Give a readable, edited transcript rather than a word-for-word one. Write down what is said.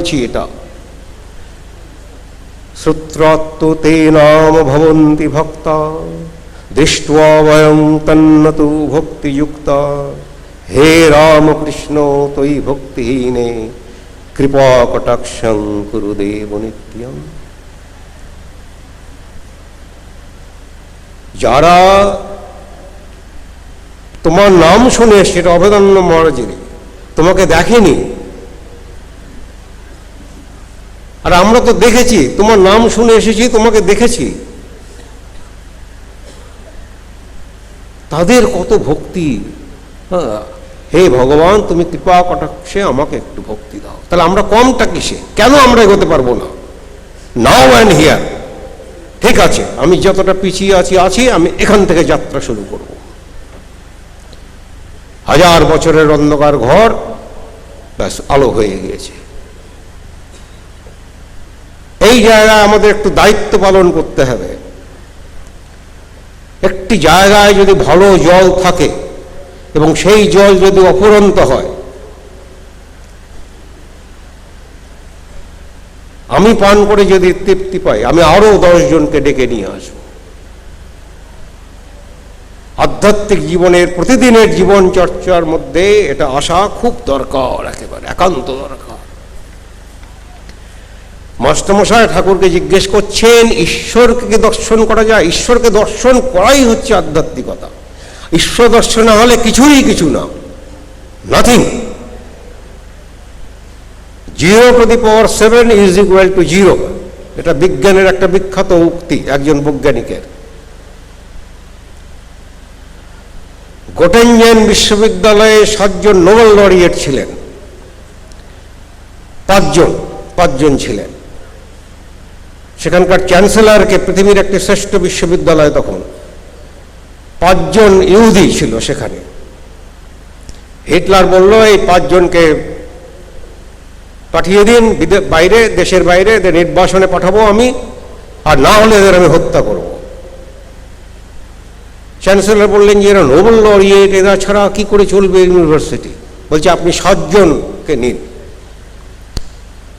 বলছি এটা। শ্রুত্রাত্ম তে নাম ভবন্তি ভক্তা দৃष्ट्वा वयं तन्नतु भक्तियुक्ता हे रामकृष्ण त्वयि भक्तिहीने कृपा कटाक्षं कुरु देव नित्यं। যারা তোমার নাম শুনে সেটা অভেদন্য মহারাজেরই, তোমাকে দেখেনি, আর আমরা তো দেখেছি, তোমার নাম শুনে এসেছি, তোমাকে দেখেছি, তাদের কত ভক্তি। হে ভগবান, তুমি কৃপা কটাক্ষে আমাকে একটু ভক্তি দাও। তাহলে আমরা কমটা কিসে? কেন আমরা এগোতে পারবো না? নাও অ্যান্ড হিয়ার, ঠিক আছে, আমি যতটা পিছিয়ে আছি, আমি এখান থেকে যাত্রা শুরু করব। 1000 বছরের অন্ধকার ঘর ব্যাস আলো হয়ে গিয়েছে। এই জায়গায় আমাদের একটু দায়িত্ব পালন করতে হবে। একটি জায়গায় যদি ভালো জল থাকে এবং সেই জল যদি অফুরন্ত হয়, আমি পান করে যদি তৃপ্তি পাই, আমি আরো 10 জনকে ডেকে নিয়ে আসবো। আধ্যাত্মিক জীবনের প্রতিদিনের জীবন চর্চার মধ্যে এটা আসা খুব দরকার, একেবারে একান্ত দরকার। মাস্টারমশাই ঠাকুরকে জিজ্ঞেস করছেন, ঈশ্বরকে কি দর্শন করা যায়? ঈশ্বরকে দর্শন করাই হচ্ছে আধ্যাত্মিকতা। ঈশ্বর দর্শন না হলে কিছুই কিছু না, নাথিং। 0⁻7 = 0, এটা বিজ্ঞানের একটা বিখ্যাত উক্তি একজন বৈজ্ঞানিকের। গোটেনজেন বিশ্ববিদ্যালয়ে 7 জন নোবেল লরিয়েট ছিলেন, 5 জন ছিলেন। সেখানকার চ্যান্সেলরকে, পৃথিবীর একটি শ্রেষ্ঠ বিশ্ববিদ্যালয় তখন, 5 জন ইহুদি ছিল সেখানে। হিটলার বলল, এই 5 জনকে পাঠিয়ে দিন বাইরে, দেশের বাইরে, এদের নির্বাসনে পাঠাবো আমি, আর না হলে এদের আমি হত্যা করব। চ্যান্সেলর বললেন যে এরা নোবেল লরিয়েট, এরা ছাড়া কি করে চলবে ইউনিভার্সিটি? বলছে আপনি 7 জনকে নিন।